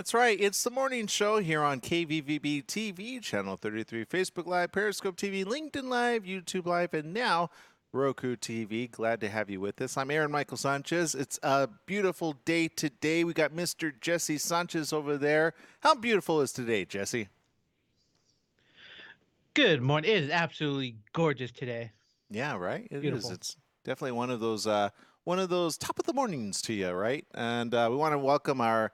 That's right. It's the morning show here on KVVB TV, Channel 33, Facebook Live, Periscope TV, LinkedIn Live, YouTube Live, and now Roku TV. Glad to have you with us. I'm Aaron Michael Sanchez. It's a beautiful day today. We got Mr. Jesse Sanchez over there. How beautiful is today, Jesse? Good morning. It is absolutely gorgeous today. Yeah, right. It is. Beautiful. It's definitely one of those top of the mornings to you, right? And we want to welcome our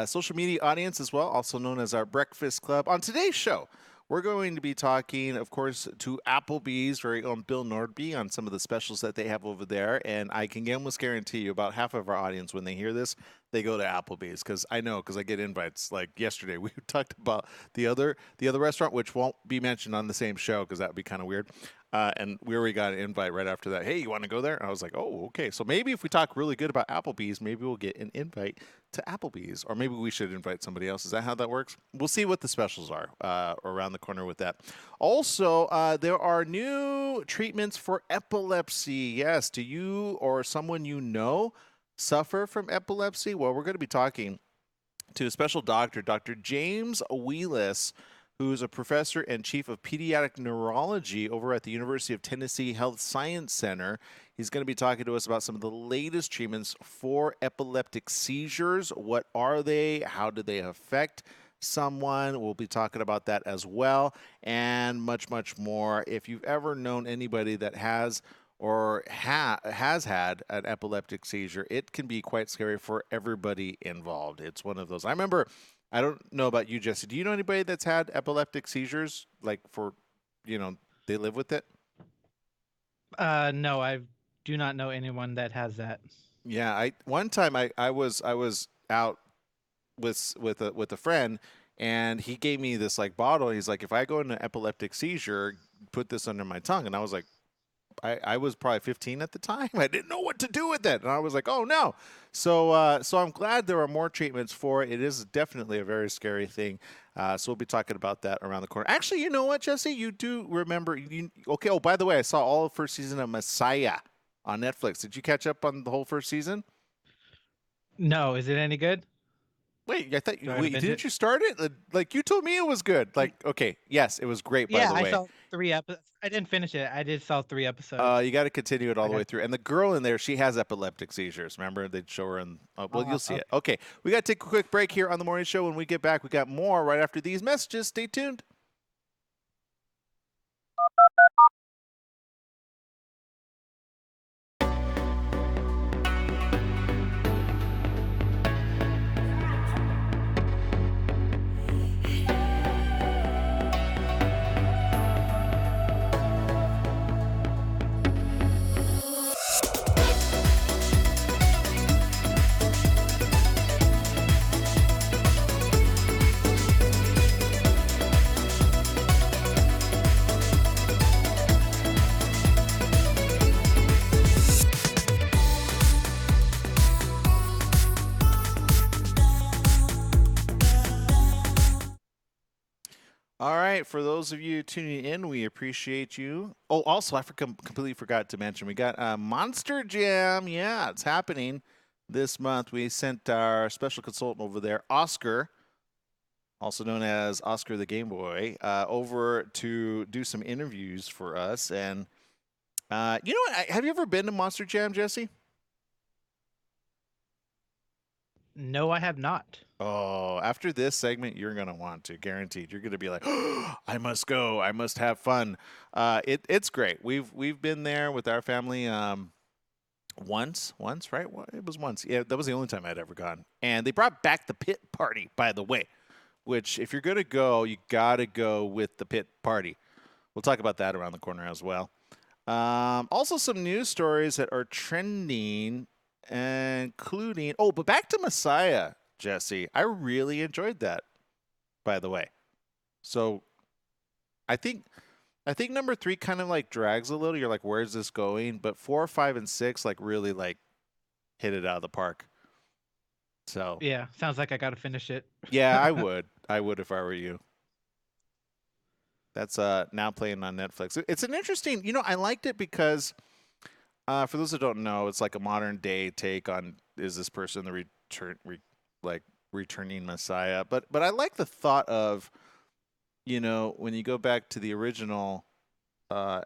social media audience as well, also known as our Breakfast Club. On today's show, we're going to be talking, of course, to Applebee's very own Bill Nordby on some of the specials that they have over there. And I can almost guarantee you about half of our audience, when they hear this, they go to Applebee's because I know, because I get invites. Like yesterday, we talked about the other restaurant, which won't be mentioned on the same show because that would be kind of weird. And we already got an invite right after that. Hey, you want to go there? And I was like, oh, okay. So maybe if we talk really good about Applebee's, maybe we'll get an invite to Applebee's, or maybe we should invite somebody else. Is that how that works? We'll see what the specials are around the corner with that. Also, there are new treatments for epilepsy. Yes, do you or someone you know suffer from epilepsy? Well, we're going to be talking to a special doctor, Dr. James Wheelis, who's a professor and chief of pediatric neurology over at the University of Tennessee Health Science Center. He's going to be talking to us about some of the latest treatments for epileptic seizures. What are they? How do they affect someone? We'll be talking about that as well, and much, much more. If you've ever known anybody that has or has had an epileptic seizure, it can be quite scary for everybody involved. It's one of those. I don't know about you, Jesse. Do you know anybody that's had epileptic seizures? Like they live with it? No, I do not know anyone that has that. Yeah, one time I was out with a friend, and he gave me this like bottle. He's like, if I go into an epileptic seizure, put this under my tongue. And I was like, I was probably 15 at the time. I didn't know what to do with it. And I was like, oh no. So I'm glad there are more treatments for it. It is definitely a very scary thing. So we'll be talking about that around the corner. Actually, you know what, Jesse? You do remember. Okay. Oh, by the way, I saw all the first season of Messiah on Netflix. Did you catch up on the whole first season? No, is it any good? Wait, I thought Do I gotta wait, binge didn't it? you start it? Like you told me it was good. Like, okay, yes, it was great, by Yeah, the I way. saw 3 episodes. I didn't finish it. I did saw 3 episodes. You got to continue it all I the way got. through. And the girl in there, she has epileptic seizures. Remember, they'd show her in. Well, you'll see it. Okay. Okay, we got to take a quick break here on the morning show. When we get back, we got more right after these messages. Stay tuned. All right, for those of you tuning in, we appreciate you. Oh, also, completely forgot to mention, we got Monster Jam. Yeah, it's happening this month. We sent our special consultant over there, Oscar, also known as Oscar the Game Boy, over to do some interviews for us. And you know what? Have you ever been to Monster Jam, Jesse? No, I have not. Oh, after this segment, you're gonna want to, guaranteed. You're gonna be like, oh, I must go. I must have fun. It's great. We've been there with our family once, right? Well, it was once. Yeah, that was the only time I'd ever gone. And they brought back the pit party, by the way. Which, if you're gonna go, you gotta go with the pit party. We'll talk about that around the corner as well. Also, some news stories that are trending, including but back to Messiah, Jesse. I really enjoyed that, by the way. So I think number 3 kind of like drags a little. You're like, where's this going? But 4, 5, and 6 like really like hit it out of the park. So Yeah, sounds like I gotta finish it. yeah, I would. I would if I were you. That's now playing on Netflix. It's an interesting, I liked it because for those that don't know, it's like a modern day take on, is this person the returning Messiah. But I like the thought of, when you go back to the original, uh,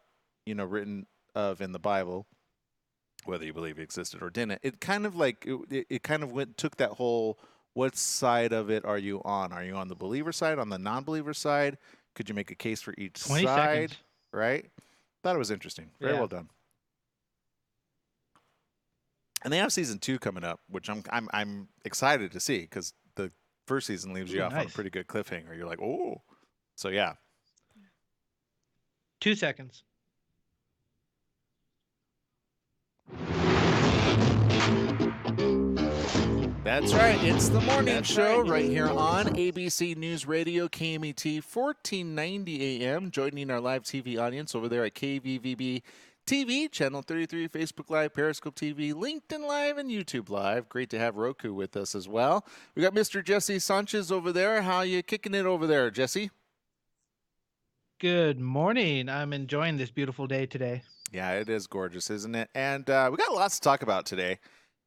written of in the Bible, whether you believe it existed or didn't, it kind of like it kind of took that whole, what side of it are you on? Are you on the believer side, on the non-believer side? Could you make a case for each 20 side? seconds. Right? Thought it was interesting. Very Yeah. well done. And they have season 2 coming up, which I'm excited to see, because the first season leaves you Ooh, off on a nice. pretty good cliffhanger. You're like, oh. So yeah. 2 seconds. That's right. It's the morning show right here on ABC News Radio, KMET, 1490 AM. Joining our live TV audience over there at KVVB TV, Channel 33, Facebook Live, Periscope TV, LinkedIn Live, and YouTube Live. Great to have Roku with us as well. We got Mr. Jesse Sanchez over there. How you kicking it over there, Jesse? Good morning. I'm enjoying this beautiful day today. Yeah, it is gorgeous, isn't it? And we got lots to talk about today,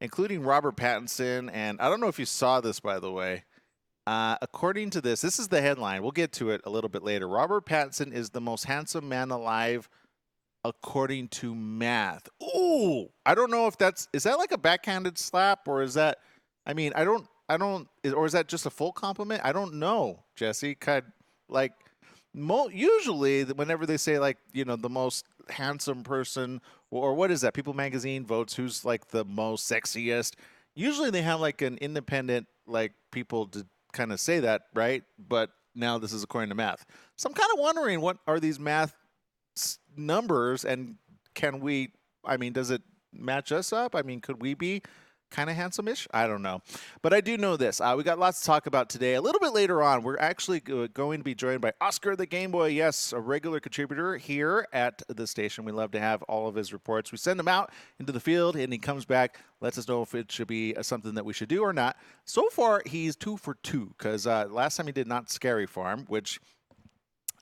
including Robert Pattinson. And I don't know if you saw this, by the way. According to this is the headline. We'll get to it a little bit later. Robert Pattinson is the most handsome man alive, according to Math. Ooh, I don't know if is that like a backhanded slap, or is that, or is that just a full compliment? I don't know, Jesse. Usually whenever they say, like, the most handsome person, or what is that? People Magazine votes who's like the most sexiest. Usually they have like an independent, like, people to kind of say that, right? But now this is according to Math. So I'm kind of wondering, what are these Math numbers, and does it match us up? Could we be kind of handsome-ish? I don't know. But I do know this. We got lots to talk about today. A little bit later on, we're actually going to be joined by Oscar the Game Boy. Yes, a regular contributor here at the station. We love to have all of his reports. We send him out into the field, and he comes back, lets us know if it should be something that we should do or not. So far, he's 2 for 2, because last time he did Not Scary Farm, which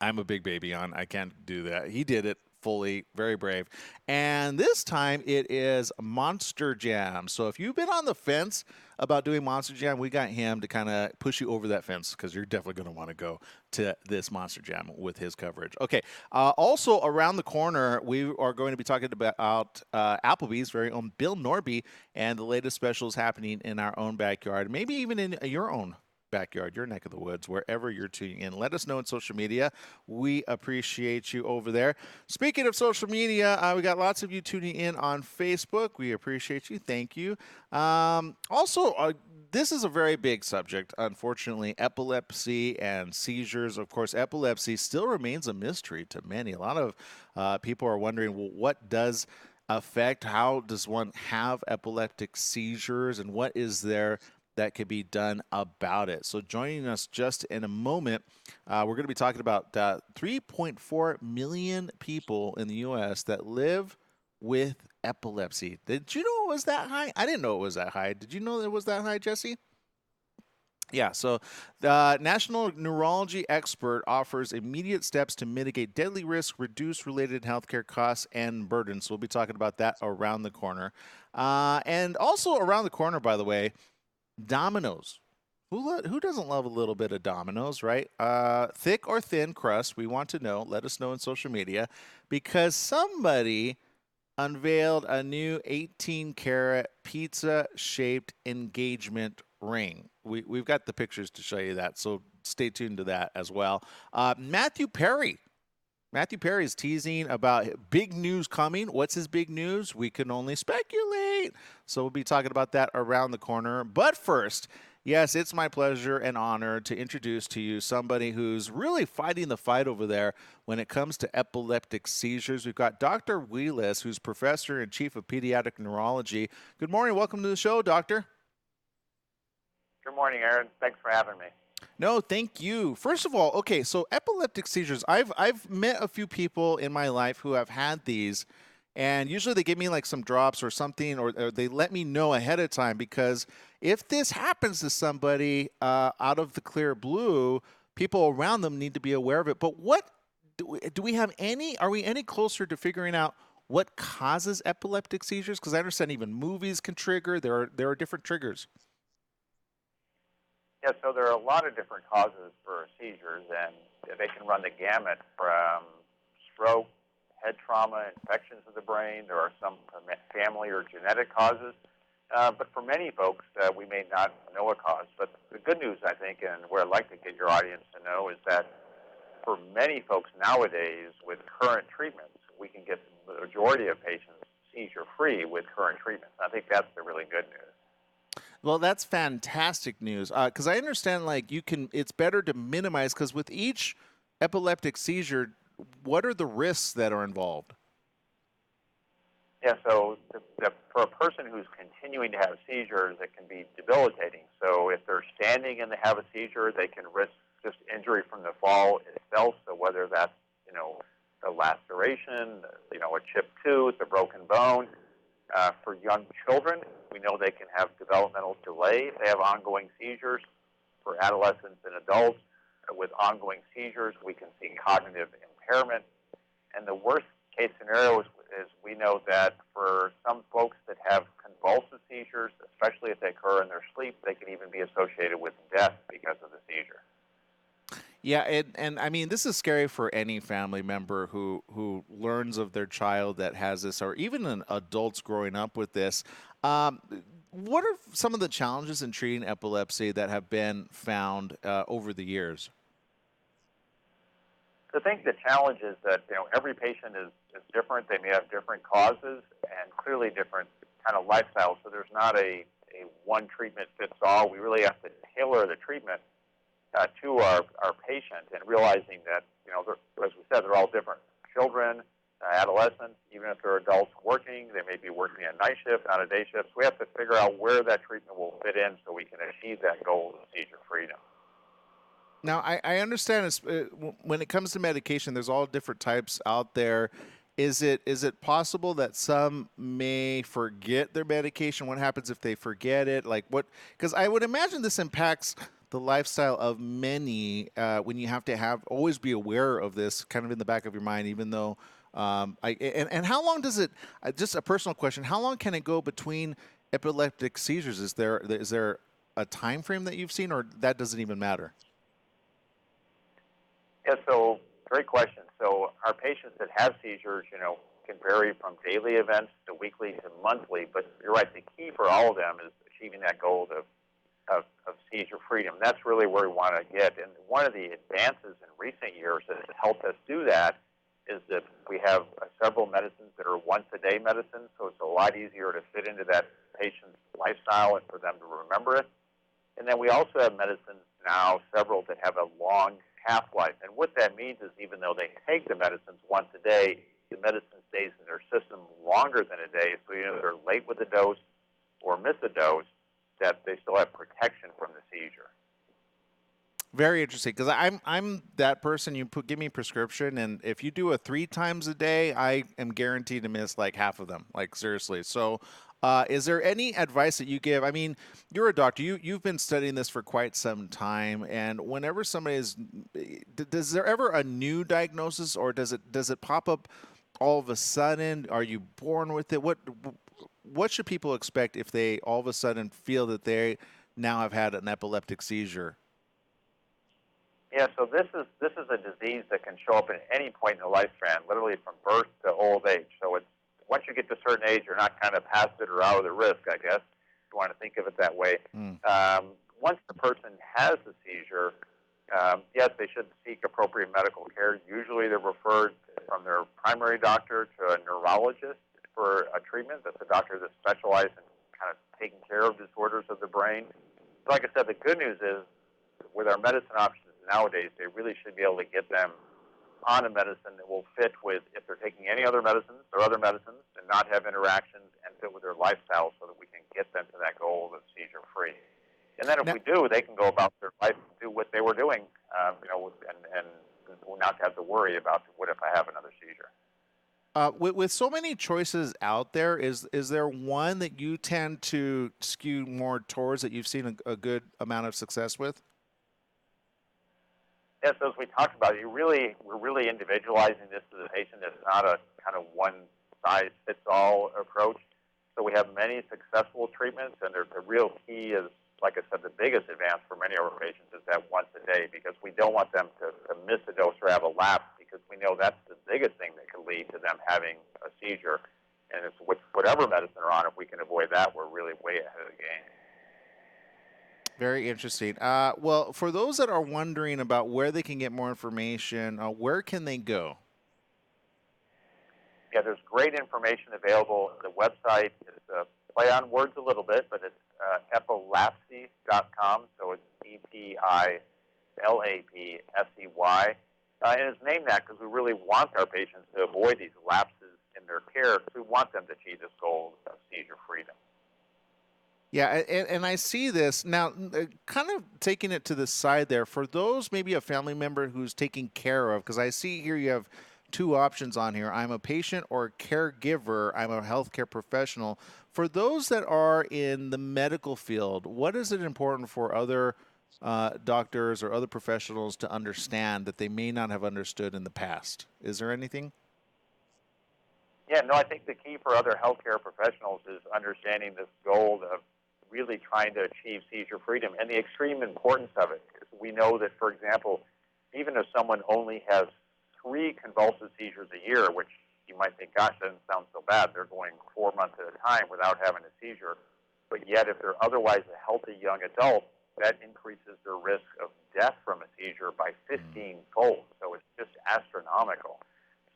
I'm a big baby on. I can't do that. He did it fully, very brave. And this time it is Monster Jam. So if you've been on the fence about doing Monster Jam, we got him to kind of push you over that fence, because you're definitely going to want to go to this Monster Jam with his coverage. Okay. Also around the corner, we are going to be talking about Applebee's very own Bill Norby and the latest specials happening in our own backyard, maybe even in your own backyard, your neck of the woods, wherever you're tuning in. Let us know on social media. We appreciate you over there. Speaking of social media, we got lots of you tuning in on Facebook. We appreciate you. Thank you. Also, this is a very big subject, unfortunately, epilepsy and seizures. Of course, epilepsy still remains a mystery to many. A lot of people are wondering, well, what does affect? How does one have epileptic seizures, and what is there that could be done about it? So joining us just in a moment, we're going to be talking about 3.4 million people in the U.S. that live with epilepsy. Did you know it was that high? I didn't know it was that high. Did you know it was that high, Jesse? Yeah, so the national neurology expert offers immediate steps to mitigate deadly risk, reduce related healthcare costs and burdens. So we'll be talking about that around the corner. And also around the corner, by the way, Domino's. Who doesn't love a little bit of Domino's, right? Thick or thin crust, we want to know. Let us know on social media, because somebody unveiled a new 18-karat pizza-shaped engagement ring. We've got the pictures to show you that, so stay tuned to that as well. Matthew Perry is teasing about big news coming. What's his big news? We can only speculate. So we'll be talking about that around the corner. But first, yes, it's my pleasure and honor to introduce to you somebody who's really fighting the fight over there when it comes to epileptic seizures. We've got Dr. Wheelis, who's professor and chief of pediatric neurology. Good morning. Welcome to the show, doctor. Good morning, Aaron. Thanks for having me. No, thank you. First of all, okay, so epileptic seizures. I've met a few people in my life who have had these, and usually they give me like some drops or something, or they let me know ahead of time, because if this happens to somebody out of the clear blue, people around them need to be aware of it. But do we have any? Are we any closer to figuring out what causes epileptic seizures? Because I understand even movies can trigger. There are different triggers. Yeah, so there are a lot of different causes for seizures, and they can run the gamut from stroke, head trauma, infections of the brain. There are some family or genetic causes. But for many folks, we may not know a cause. But the good news, I think, and where I'd like to get your audience to know is that for many folks nowadays with current treatments, we can get the majority of patients seizure-free with current treatments. I think that's the really good news. Well, that's fantastic news. Because I understand, like, it's better to minimize, because with each epileptic seizure, what are the risks that are involved? Yeah, so for a person who's continuing to have seizures, it can be debilitating. So if they're standing and they have a seizure, they can risk just injury from the fall itself. So whether that's, a laceration, a chipped tooth, a broken bone. For young children, we know they can have developmental delay if they have ongoing seizures. For adolescents and adults with ongoing seizures, we can see cognitive impairment. And the worst case scenario is we know that for some folks that have convulsive seizures, especially if they occur in their sleep, they can even be associated with death because of the seizure. Yeah, and I mean, this is scary for any family member who learns of their child that has this, or even an adults growing up with this. What are some of the challenges in treating epilepsy that have been found over the years? I think the challenge is that every patient is different. They may have different causes and clearly different kind of lifestyles. So there's not a one treatment fits all. We really have to tailor the treatment to our patient, and realizing that as we said, they're all different. Children, adolescents, even if they're adults working, they may be working a night shift, not a day shift. So we have to figure out where that treatment will fit in so we can achieve that goal of seizure freedom. Now, I understand when it comes to medication, there's all different types out there. Is it possible that some may forget their medication? What happens if they forget it? Like what? Because I would imagine this impacts the lifestyle of many when you have to always be aware of this kind of in the back of your mind, even though and how long does it? Just a personal question: how long can it go between epileptic seizures? Is there a time frame that you've seen, or that doesn't even matter? Yeah, so great question. So our patients that have seizures, can vary from daily events to weekly to monthly. But you're right, the key for all of them is achieving that goal of seizure freedom. That's really where we want to get. And one of the advances in recent years that has helped us do that is that we have several medicines that are once-a-day medicines, so it's a lot easier to fit into that patient's lifestyle and for them to remember it. And then we also have medicines now, several that have a long half-life. And what that means is even though they take the medicines once a day, the medicine stays in their system longer than a day. So they're late with a dose or miss a dose, that they still have protection from the seizure. Very interesting, because I'm that person. Give me a prescription, and if you do it 3 times a day, I am guaranteed to miss like half of them. Like seriously. So, is there any advice that you give? I mean, you're a doctor. You've been studying this for quite some time, and whenever somebody does there ever a new diagnosis, or does it pop up all of a sudden? Are you born with it? What should people expect if they all of a sudden feel that they now have had an epileptic seizure? Yeah, so this is a disease that can show up at any point in the lifespan, literally from birth to old age. So it's once you get to a certain age, you're not kind of past it or out of the risk, I guess, if you want to think of it that way. Once the person has the seizure, yes, they should seek appropriate medical care. Usually they're referred from their primary doctor to a neurologist for a treatment. That's a doctor that specializes in kind of taking care of disorders of the brain. But like I said, the good news is with our medicine options nowadays, they really should be able to get them on a medicine that will fit with, if they're taking any other medicines or other medicines, and not have interactions and fit with their lifestyle so that we can get them to that goal of seizure-free. And then if we do, they can go about their life and do what they were doing, and not have to worry about what if I have another seizure. With so many choices out there, is there one that you tend to skew more towards that you've seen a good amount of success with? Yes, as we talked about, we're really individualizing this to the patient. It's not a kind of one-size-fits-all approach. So we have many successful treatments, and the real key is like I said, the biggest advance for many of our patients is that once a day, because we don't want them to miss a dose or have a lapse, because we know that's the biggest thing that could lead to them having a seizure. And it's with whatever medicine they're on, if we can avoid that, we're really way ahead of the game. Very interesting. Well, for those that are wondering about where they can get more information, where can they go? Yeah, there's great information available. The website is play on words a little bit, but it's epilepsy.com, so it's EPILAPSEY. And it's named that because we really want our patients to avoid these lapses in their care, because we want them to achieve this goal of seizure freedom. Yeah, and I see this now, kind of taking it to the side there, for those maybe a family member who's taking care of, because I see here you have two options on here. I'm a patient or a caregiver. I'm a healthcare professional. For those that are in the medical field, what is it important for other doctors or other professionals to understand that they may not have understood in the past? Is there anything? Yeah, no, I think the key for other healthcare professionals is understanding this goal of really trying to achieve seizure freedom and the extreme importance of it. We know that, for example, even if someone only has 3 convulsive seizures a year, which you might think, gosh, that doesn't sound so bad. They're going 4 months at a time without having a seizure. But yet, if they're otherwise a healthy young adult, that increases their risk of death from a seizure by 15-fold. So it's just astronomical.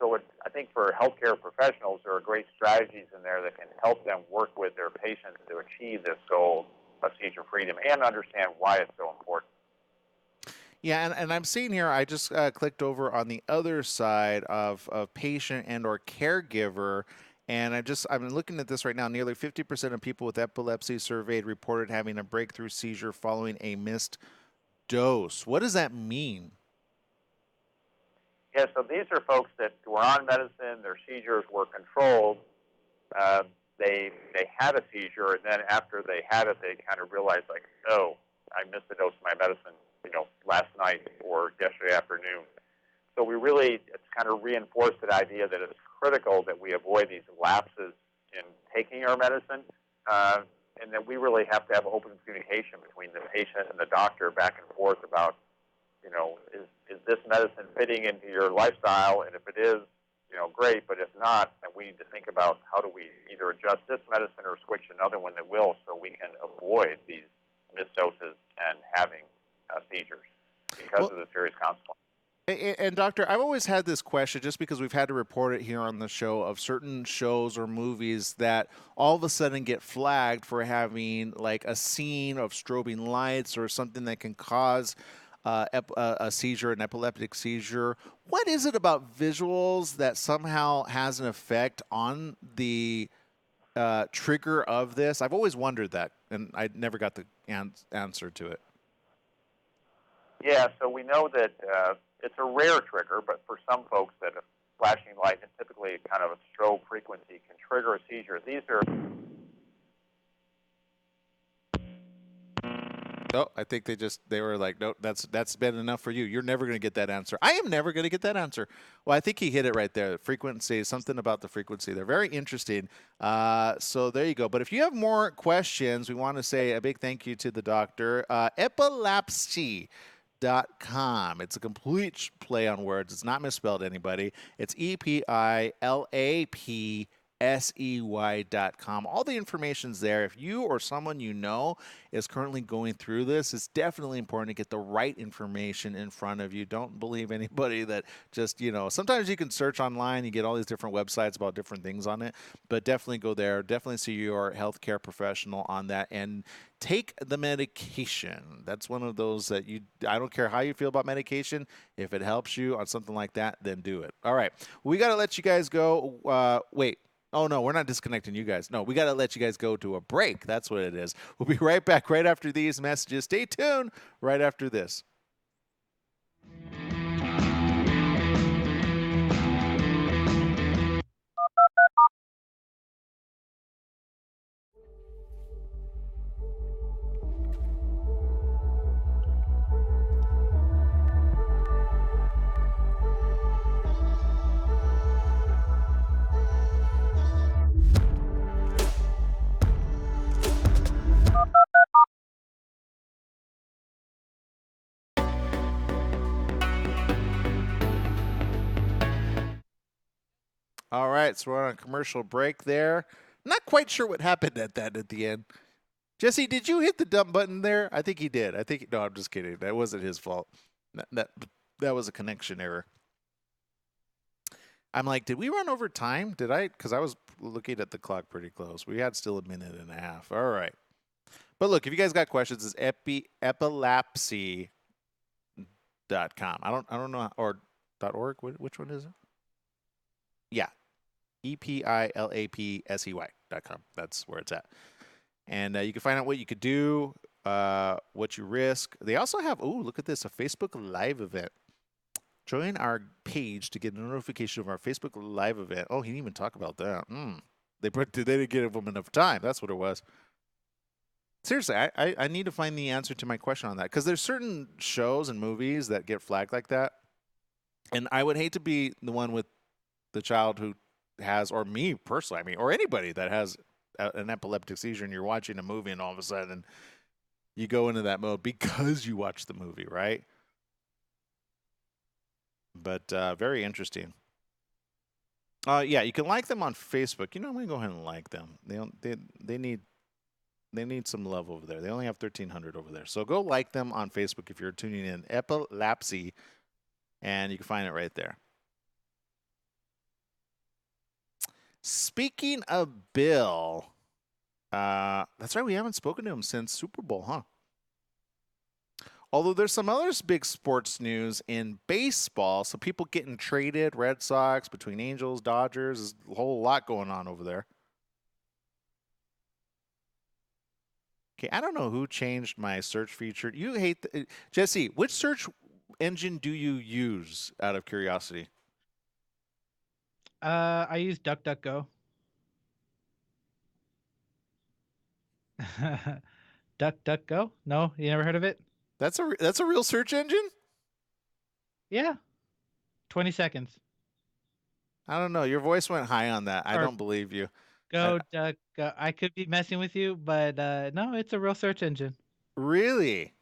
So I think for healthcare professionals, there are great strategies in there that can help them work with their patients to achieve this goal of seizure freedom and understand why it's so important. Yeah, and I'm seeing here, I just clicked over on the other side of patient and or caregiver, and I'm looking at this right now. Nearly 50% of people with epilepsy surveyed reported having a breakthrough seizure following a missed dose. What does that mean? Yeah, so these are folks that were on medicine, their seizures were controlled, they had a seizure, and then after they had it, they kind of realized, like, oh, I missed a dose of my medicine, last night or yesterday afternoon. So it's kind of reinforced that idea that it's critical that we avoid these lapses in taking our medicine, and that we really have to have open communication between the patient and the doctor back and forth about, is this medicine fitting into your lifestyle? And if it is, great. But if not, then we need to think about how do we either adjust this medicine or switch another one that will, so we can avoid these missed doses and having seizures because of the serious consequences. And doctor, I've always had this question, just because we've had to report it here on the show, of certain shows or movies that all of a sudden get flagged for having like a scene of strobing lights or something that can cause a seizure, an epileptic seizure. What is it about visuals that somehow has an effect on the trigger of this? I've always wondered that, and I never got the answer to it. Yeah, so we know that it's a rare trigger, but for some folks that a flashing light, and typically kind of a strobe frequency, can trigger a seizure. These are... Oh, I think they were like, no, that's been enough for you. You're never going to get that answer. I am never going to get that answer. Well, I think he hit it right there. The frequency, something about the frequency. They're very interesting. So there you go. But if you have more questions, we want to say a big thank you to the doctor. Epilepsy.com. It's a complete play on words. It's not misspelled, anybody. It's EPILAPSEY.com. All the information's there. If you or someone you know is currently going through this, it's definitely important to get the right information in front of you. Don't believe anybody that just, sometimes you can search online, you get all these different websites about different things on it, but definitely go there. Definitely see your healthcare professional on that and take the medication. That's one of those that I don't care how you feel about medication. If it helps you on something like that, then do it. All right. We got to let you guys go. Wait. Oh, no, we're not disconnecting you guys. No, we got to let you guys go to a break. That's what it is. We'll be right back right after these messages. Stay tuned right after this. All right, so we're on a commercial break there. Not quite sure what happened at the end. Jesse, did you hit the dump button there? I think he did. No, I'm just kidding. That wasn't his fault. That was a connection error. I'm like, did we run over time? Did I? Because I was looking at the clock pretty close. We had still a minute and a half. All right. But look, if you guys got questions, it's epilepsy.com. I don't know, or .org. Which one is it? Yeah. EPILAPSEY.com. That's where it's at. And you can find out what you could do, what you risk. They also have, look at this, a Facebook Live event. Join our page to get a notification of our Facebook Live event. Oh, he didn't even talk about that. They didn't give him enough time. That's what it was. Seriously, I need to find the answer to my question on that, because there's certain shows and movies that get flagged like that. And I would hate to be the one with the child who has, or me personally, I mean, or anybody that has an epileptic seizure, and you're watching a movie and all of a sudden you go into that mode because you watched the movie, right? But very interesting. Yeah, you can like them on Facebook. You know, I'm gonna go ahead and like them. They need some love over there. They only have 1,300 over there, so go like them on Facebook if you're tuning in. Epilepsy, and you can find it right there. Speaking of Bill, that's right. We haven't spoken to him since Super Bowl, huh? Although there's some other big sports news in baseball, so people getting traded, Red Sox, between Angels, Dodgers, there's a whole lot going on over there. Okay, I don't know who changed my search feature. You hate Jesse, which search engine do you use out of curiosity? I use DuckDuckGo. DuckDuckGo? No, you never heard of it? That's a real search engine? Yeah. 20 seconds. I don't know. Your voice went high on that. I don't believe you. Go Duck. I could be messing with you, but no, it's a real search engine. Really?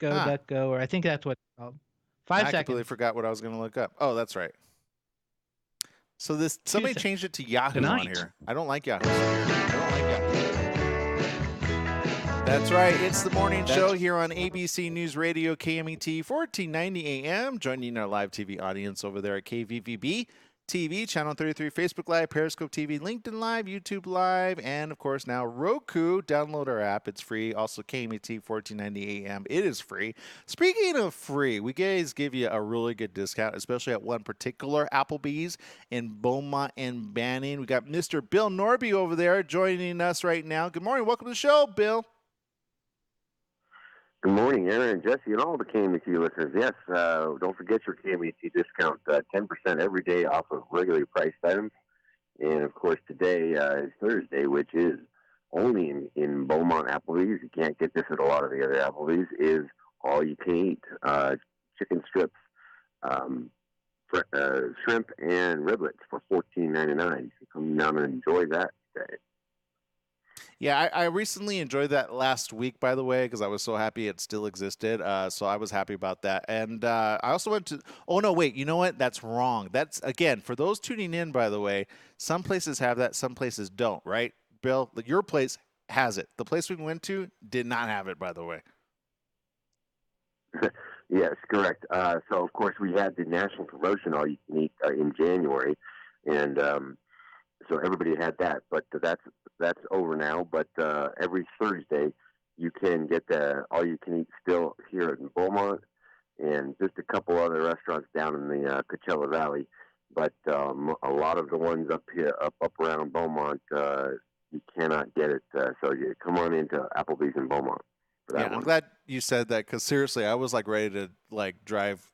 Go Duck Go, or I think that's what it's called. 5 seconds. I completely forgot what I was going to look up. Oh, that's right. So somebody changed it to Yahoo on here. I don't like Yahoo. That's right. It's the morning show here on ABC News Radio, KMET, 1490 AM. Joining our live TV audience over there at KVVB TV, Channel 33, Facebook Live, Periscope TV, LinkedIn Live, YouTube Live, and, of course, now Roku. Download our app. It's free. Also, KMET, 1490 AM. It is free. Speaking of free, we guys give you a really good discount, especially at one particular Applebee's in Beaumont and Banning. We got Mr. Bill Norby over there joining us right now. Good morning. Welcome to the show, Bill. Good morning, Aaron and Jesse, and all the KMET listeners. Yes, don't forget your KMET discount, 10% every day off of regularly priced items. And, of course, today is Thursday, which is only in Beaumont Applebee's. You can't get this at a lot of the other Applebee's, is all you can eat. Chicken strips, shrimp, and riblets for $14.99. So come down and enjoy that today. Yeah, I recently enjoyed that last week, by the way, because I was so happy it still existed. So I was happy about that. And I also went to, oh, no, wait, you know what? That's wrong. That's, again, for those tuning in, by the way, some places have that, some places don't, right? Bill, your place has it. The place we went to did not have it, by the way. Yes, correct. So, of course, we had the national promotion all you can eat in January. And so everybody had that, but that's over now. But every Thursday, you can get the all-you-can-eat still here in Beaumont, and just a couple other restaurants down in the Coachella Valley. But a lot of the ones up here, up around Beaumont, you cannot get it. So you come on into Applebee's in Beaumont. Yeah, I'm glad you said that, because seriously, I was like ready to like drive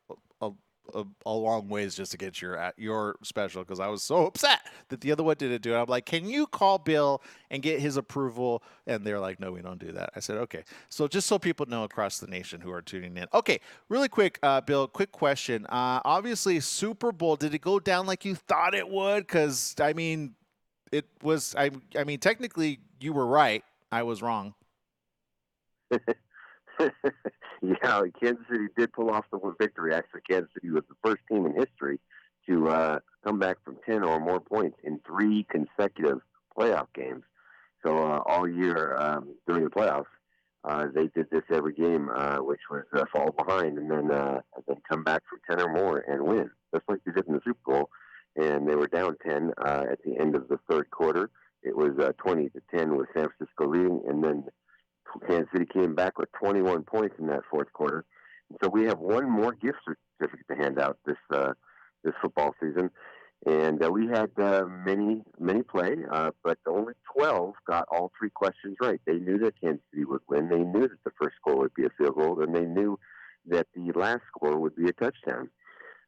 a long ways just to get your special, because I was so upset that the other one didn't do it. I'm like, can you call Bill and get his approval? And they're like, no, we don't do that. I said, okay. So just so people know across the nation who are tuning in. Okay, really quick, Bill, quick question. Obviously, Super Bowl, did it go down like you thought it would? Because, I mean, it was, I mean, technically you were right. I was wrong. Yeah, Kansas City did pull off the victory. Actually, Kansas City was the first team in history to come back from 10 or more points in 3 consecutive playoff games. So all year during the playoffs, they did this every game, which was fall behind and then come back from 10 or more and win, just like they did in the Super Bowl. And they were down 10 at the end of the third quarter. It was 20-10 with San Francisco leading, and then Kansas City came back with 21 points in that fourth quarter. And so we have one more gift certificate to hand out this football season. And we had many play, but only 12 got all 3 questions right. They knew that Kansas City would win. They knew that the first score would be a field goal, and they knew that the last score would be a touchdown.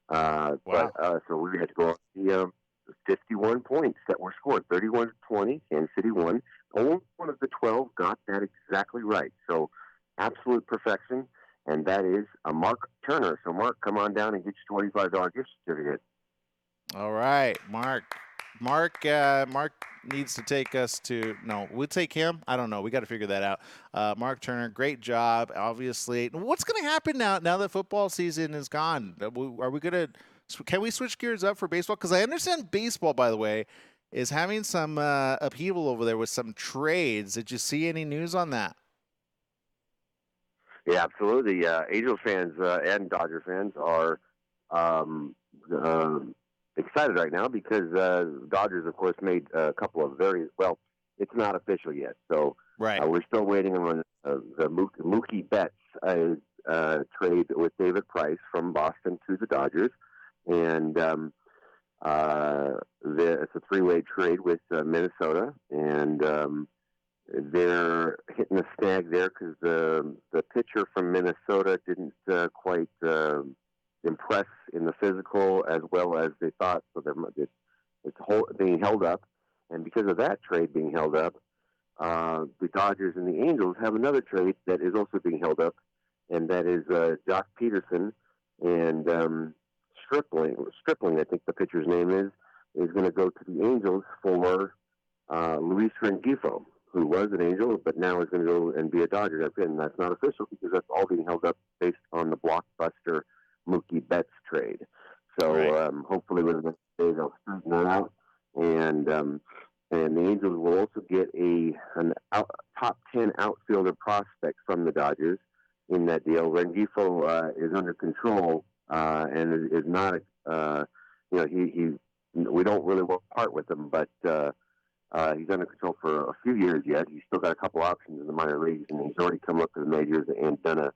Wow. So we had to go on the 51 points that were scored, 31-20. Kansas City won. Only one of the 12 got that exactly right. So absolute perfection, and that is a Mark Turner. So Mark, come on down and get your $25 gift certificate. All right, Mark. Mark needs to take us to. No, we'll take him. I don't know. We got to figure that out. Mark Turner, great job. Obviously, what's going to happen now that football season is gone? Are we going to? Can we switch gears up for baseball? Because I understand baseball, by the way, is having some upheaval over there with some trades. Did you see any news on that? Yeah, absolutely. Angels fans and Dodger fans are excited right now because Dodgers, of course, made a couple of it's not official yet. So Right. we're still waiting on the Mookie Betts trade with David Price from Boston to the Dodgers. And it's a 3-way trade with Minnesota. And they're hitting a snag there because the pitcher from Minnesota didn't quite impress in the physical as well as they thought. So it's being held up. And because of that trade being held up, the Dodgers and the Angels have another trade that is also being held up, and that is Jock Peterson and Stripling, I think the pitcher's name is going to go to the Angels for Luis Rengifo, who was an Angel, but now is going to go and be a Dodger. And that's not official because that's all being held up based on the blockbuster Mookie Betts trade. So Right. hopefully within the next day they'll straighten that out. And the Angels will also get a top 10 outfielder prospect from the Dodgers in that deal. Rengifo is under control and is not, we don't really want to part with him, but he's under control for a few years yet. He's still got a couple options in the minor leagues, and he's already come up to the majors and done a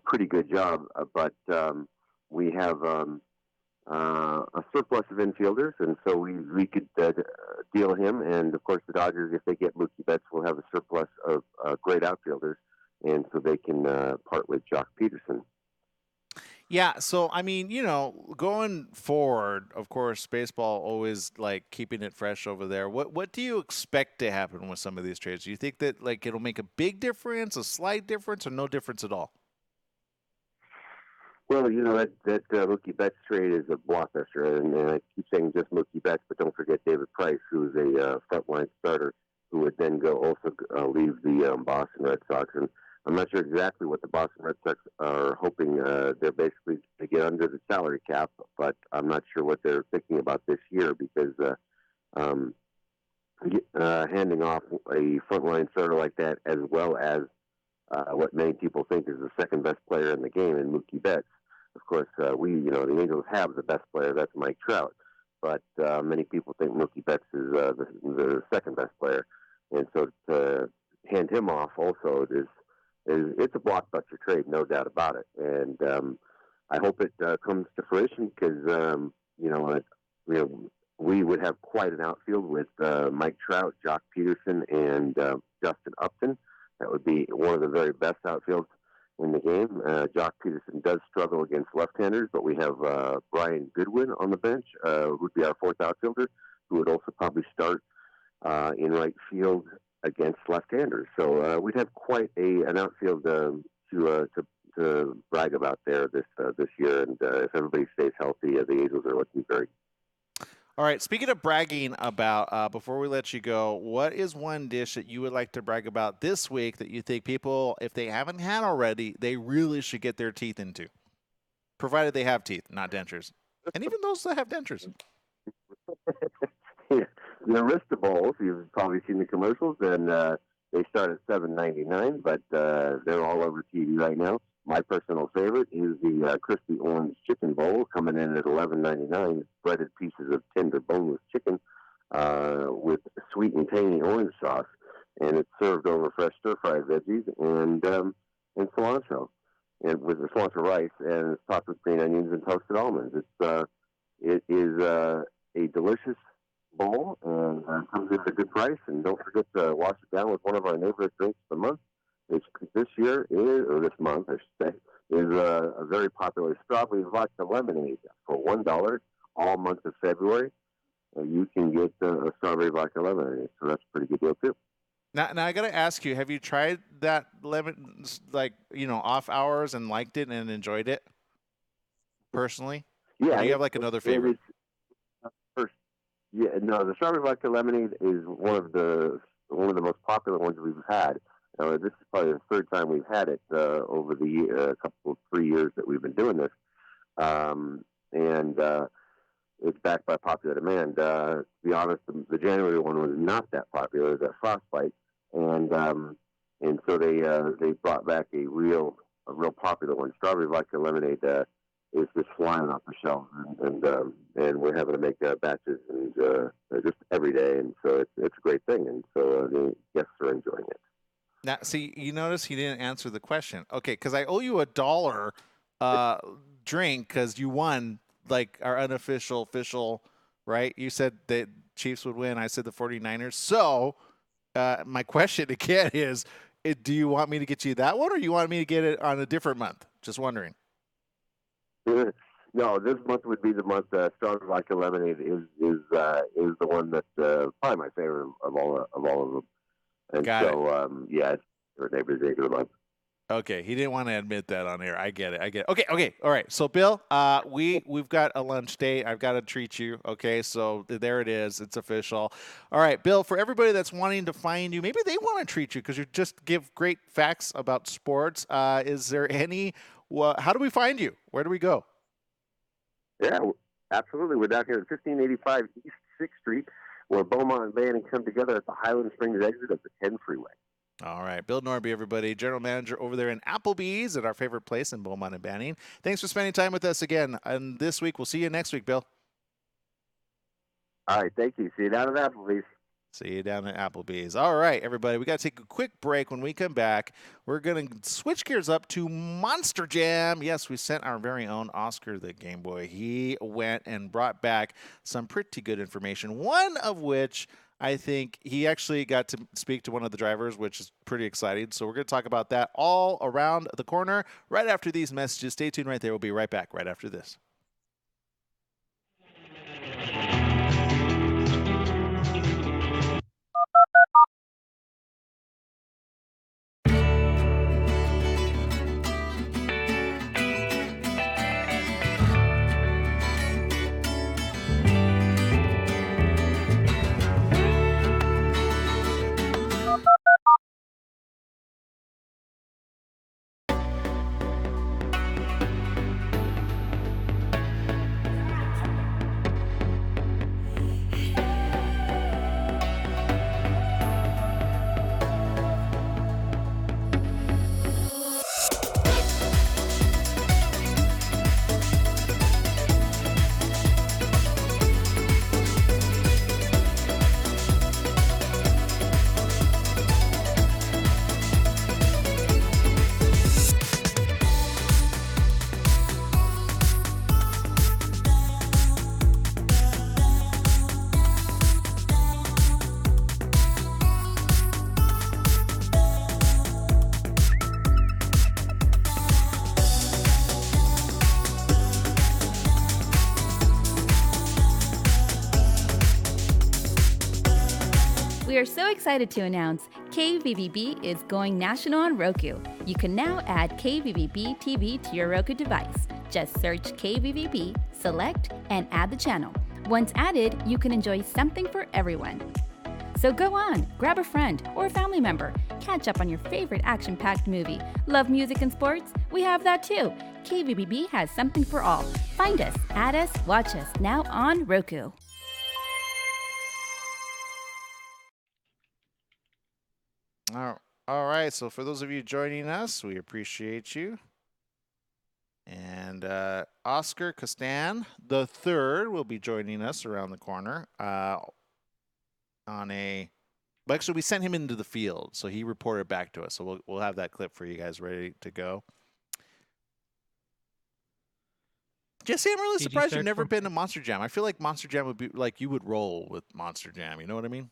pretty good job. But we have a surplus of infielders, and so we could deal him. And of course, the Dodgers, if they get Mookie Betts, will have a surplus of great outfielders, and so they can part with Jock Peterson. Yeah, so I mean, going forward, of course, baseball always like keeping it fresh over there. What do you expect to happen with some of these trades? Do you think that like it'll make a big difference, a slight difference, or no difference at all? Well, that Mookie Betts trade is a blockbuster, and I keep saying just Mookie Betts, but don't forget David Price, who's a frontline starter, who would then leave the Boston Red Sox. And I'm not sure exactly what the Boston Red Sox are hoping. They're basically to get under the salary cap, but I'm not sure what they're thinking about this year because handing off a frontline starter like that, as well as what many people think is the second best player in the game in Mookie Betts. Of course, the Angels have the best player, that's Mike Trout. But many people think Mookie Betts is the second best player. And so to hand him off also it's a blockbuster trade, no doubt about it. And I hope it comes to fruition because, we would have quite an outfield with Mike Trout, Jock Peterson, and Justin Upton. That would be one of the very best outfields in the game. Jock Peterson does struggle against left-handers, but we have Brian Goodwin on the bench, who would be our fourth outfielder, who would also probably start in right field against left-handers. So we'd have quite an outfield to brag about there this year. And if everybody stays healthy, the Angels are looking very. All right, speaking of bragging about, before we let you go, what is one dish that you would like to brag about this week that you think people, if they haven't had already, they really should get their teeth into? Provided they have teeth, not dentures. And even those that have dentures. The Arista Bowls, you've probably seen the commercials, and they start at $7.99, but they're all over TV right now. My personal favorite is the crispy orange chicken bowl, coming in at $11.99. Breaded pieces of tender boneless chicken with sweet and tangy orange sauce, and it's served over fresh stir-fried veggies and cilantro, and with the cilantro rice, and it's topped with green onions and toasted almonds. It is a delicious bowl, and comes in at a good price. And don't forget to wash it down with one of our neighborhood drinks of the month, which this month, I should say, is a very popular strawberry vodka lemonade for $1 all month of February. You can get a strawberry vodka lemonade, so that's a pretty good deal too. Now I got to ask you, have you tried that lemon, off hours and liked it and enjoyed it personally? Yeah. Or do you have like another favorite? The strawberry vodka lemonade is one of the most popular ones we've had. This is probably the third time we've had it over the 3 years that we've been doing this, and it's backed by popular demand. To be honest, the January one was not that popular, the Frostbite, and so they brought back a real popular one. Strawberry vodka lemonade is just flying off the shelves, and we're having to make batches and just every day, and so it's a great thing, and so the guests are enjoying it. Now, see, you notice he didn't answer the question. Okay, because I owe you $1 drink because you won like our unofficial official, right? You said that Chiefs would win. I said the 49ers. So my question again is, do you want me to get you that one, or you want me to get it on a different month? Just wondering. No, this month would be the month. Strawberry vodka lemonade is the one that's probably my favorite of all of them. And Got so, it's your neighbor's drink of the month. Okay, he didn't want to admit that on air. I get it. Okay. All right. So, Bill, we've got a lunch date. I've got to treat you. Okay, so there it is. It's official. All right, Bill. For everybody that's wanting to find you, maybe they want to treat you because you just give great facts about sports. Is there any? How do we find you? Where do we go? Yeah, absolutely. We're down here at 1585 East 6th Street, where Beaumont and Banning come together at the Highland Springs exit of the 10 freeway. All right. Bill Norby, everybody, general manager over there in Applebee's at our favorite place in Beaumont and Banning. Thanks for spending time with us again. And this week, we'll see you next week, Bill. All right. Thank you. See you down at Applebee's. See you down at Applebee's. All right, everybody. We got to take a quick break. When we come back, we're going to switch gears up to Monster Jam. Yes, we sent our very own Oscar the Game Boy. He went and brought back some pretty good information, one of which I think he actually got to speak to one of the drivers, which is pretty exciting. So we're going to talk about that all around the corner right after these messages. Stay tuned right there. We'll be right back right after this. We are so excited to announce KVVB is going national on Roku. You can now add KVVB TV to your Roku device. Just search KVVB, select, and add the channel. Once added, you can enjoy something for everyone. So go on, grab a friend or a family member. Catch up on your favorite action-packed movie. Love music and sports? We have that too. KVVB has something for all. Find us, add us, watch us now on Roku. All right, so for those of you joining us, we appreciate you. And Oscar Castan the third will be joining us around the corner but actually, we sent him into the field, so he reported back to us. So we'll have that clip for you guys ready to go. Jesse, I'm really surprised you've never been to Monster Jam. I feel like Monster Jam would be like you would roll with Monster Jam. You know what I mean?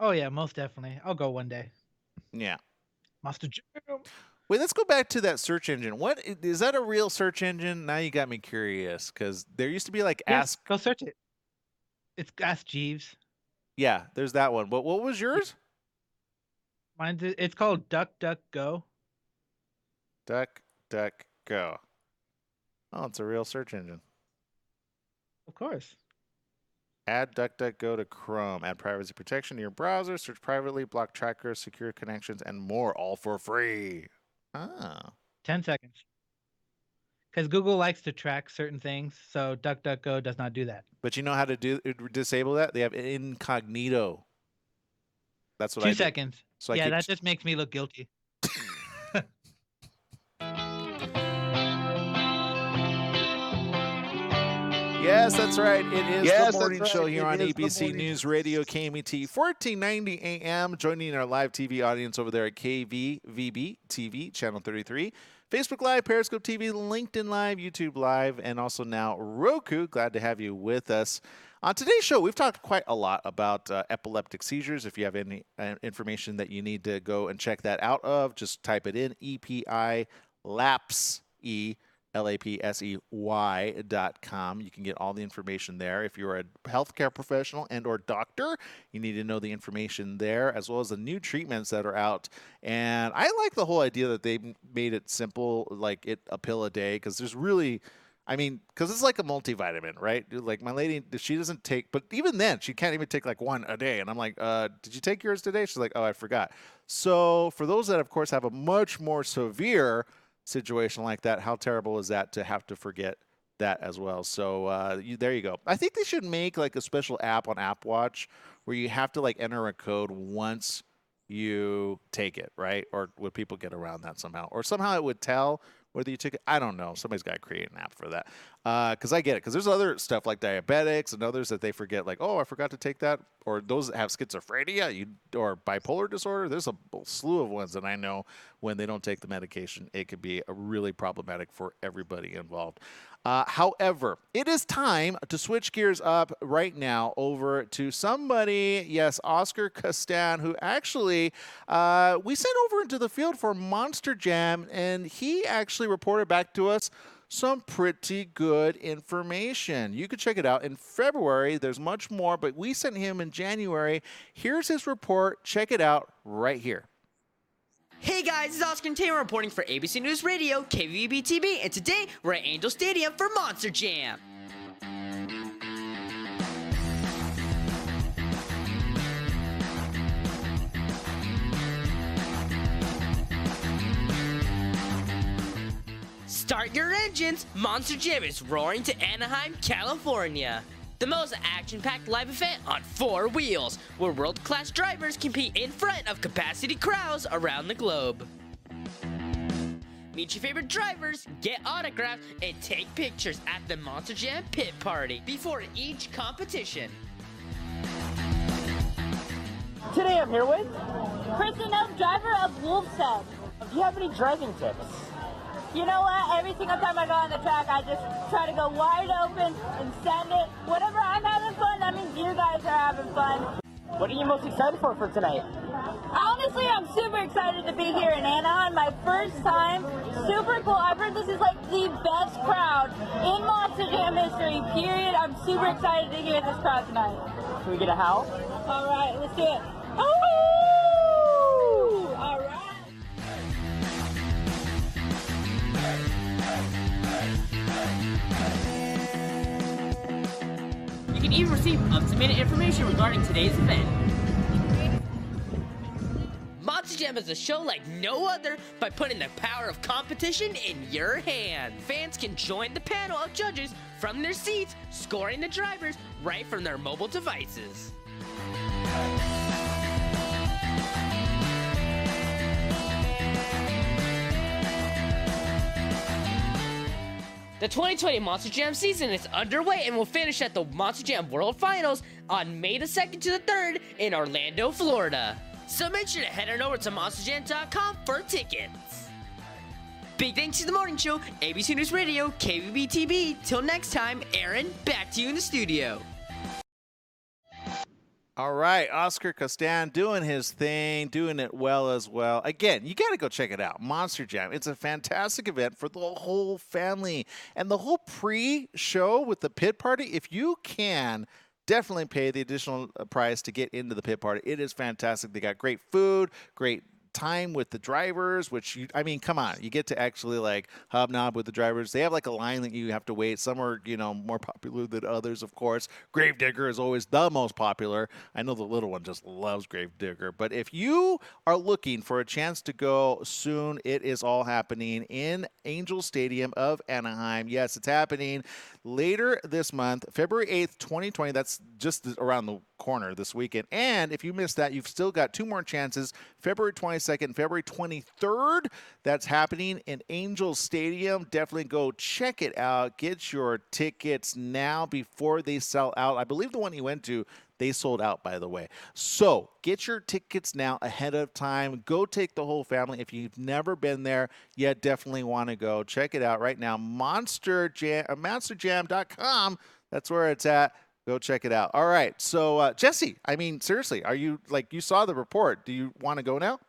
Oh yeah, most definitely. I'll go one day. Yeah. Monster Jam. Wait, let's go back to that search engine. What is that a real search engine? Now you got me curious because there used to be like Ask. Go search it. It's Ask Jeeves. Yeah, there's that one. But what was yours? It's called DuckDuckGo. DuckDuckGo. Oh, it's a real search engine. Of course. Add DuckDuckGo to Chrome. Add privacy protection to your browser. Search privately, block trackers, secure connections, and more, all for free. Ah. 10 seconds. Because Google likes to track certain things, so DuckDuckGo does not do that. But you know how to disable that? They have incognito. That's what I do. 2 seconds. So yeah, that just makes me look guilty. Yes, that's right. It is the morning show here on ABC News Radio, KMET, 1490 AM. Joining our live TV audience over there at KVVB TV, Channel 33. Facebook Live, Periscope TV, LinkedIn Live, YouTube Live, and also now Roku. Glad to have you with us. On today's show, we've talked quite a lot about epileptic seizures. If you have any information that you need to go and check that out of, just type it in, EPI LAPSE, LAPSEY.com. You can get all the information there. If you're a healthcare professional and or doctor, you need to know the information there, as well as the new treatments that are out. And I like the whole idea that they made it simple, like a pill a day, because there's really, I mean, because it's like a multivitamin, right? Like my lady, she doesn't take, but even then, she can't even take like one a day. And I'm like, did you take yours today? She's like, oh, I forgot. So for those that, of course, have a much more severe situation like that, how terrible is that to have to forget that as well? So there you go. I think they should make like a special app on App Watch where you have to like enter a code once you take it, right? Or would people get around that somehow? Or somehow it would tell whether you took it. I don't know. Somebody's got to create an app for that. Because I get it. Because there's other stuff like diabetics and others that they forget, like, oh, I forgot to take that. Or those that have schizophrenia or bipolar disorder. There's a slew of ones that I know when they don't take the medication, it could be really problematic for everybody involved. However, it is time to switch gears up right now over to somebody, yes, Oscar Castan, who actually we sent over into the field for Monster Jam, and he actually reported back to us some pretty good information. You could check it out in February. There's much more, but we sent him in January. Here's his report. Check it out right here. Hey guys, this is Oscar and Taylor reporting for ABC News Radio, KVVB TV, and today we're at Angel Stadium for Monster Jam. Start your engines! Monster Jam is roaring to Anaheim, California. The most action-packed live event on 4 wheels, where world-class drivers compete in front of capacity crowds around the globe. Meet your favorite drivers, get autographs, and take pictures at the Monster Jam pit party before each competition. Today I'm here with Kristen Elf, driver of Wolf's Head. Do you have any driving tips? You know what? Every single time I go on the track, I just try to go wide open and send it. Whenever I'm having fun, that means you guys are having fun. What are you most excited for tonight? Honestly, I'm super excited to be here in Anaheim. My first time. Super cool. I've heard this is like the best crowd in Monster Jam history, period. I'm super excited to hear this crowd tonight. Can we get a howl? All right, let's do it. Oh! All right. You can even receive up-to-minute information regarding today's event. Jam is a show like no other by putting the power of competition in your hand. Fans can join the panel of judges from their seats, scoring the drivers right from their mobile devices. The 2020 Monster Jam season is underway and will finish at the Monster Jam World Finals on May the 2nd to the 3rd in Orlando, Florida. So make sure to head on over to monsterjam.com for tickets. Big thanks to the morning show, ABC News Radio, KVVB TV. Till next time, Aaron, back to you in the studio. All right, Oscar Costan doing his thing, doing it well as well. Again, you got to go check it out. Monster Jam. It's a fantastic event for the whole family. And the whole pre-show with the pit party, if you can, definitely pay the additional price to get into the pit party. It is fantastic. They got great food, great time with the drivers, which I mean, come on, you get to actually like hobnob with the drivers. They have like a line that you have to wait. Some are, more popular than others, of course. Gravedigger is always the most popular. I know the little one just loves Gravedigger. But if you are looking for a chance to go soon, it is all happening in Angel Stadium of Anaheim. Yes, it's happening later this month, February 8th, 2020. That's just around the corner this weekend. And if you missed that, you've still got two more chances, February 22nd, February 23rd. That's happening in Angel Stadium. Definitely go check it out. Get your tickets now before they sell out. I believe the one you went to, they sold out, by the way. So get your tickets now ahead of time. Go take the whole family. If you've never been there, you definitely want to go. Check it out right now. monsterjam.com. That's where it's at. Go check it out. All right. So, Jesse, I mean, seriously, are you you saw the report? Do you want to go now?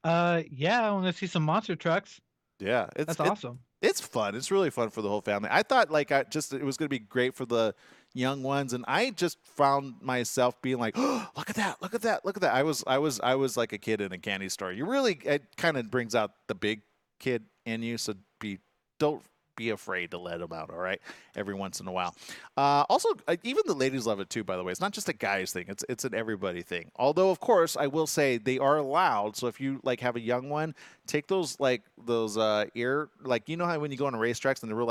Yeah, I want to see some monster trucks. Yeah, that's awesome. It's fun. It's really fun for the whole family. I thought it was going to be great for the young ones, and I just found myself being like, oh, look at that, look at that, look at that. I was like a kid in a candy store. It kind of brings out the big kid in you. So don't be afraid to let them out, all right, every once in a while. Also, even the ladies love it too, by the way. It's not just a guys thing. It's an everybody thing. Although, of course, I will say they are loud. So if you have a young one, take those ear, how when you go on racetracks and they're real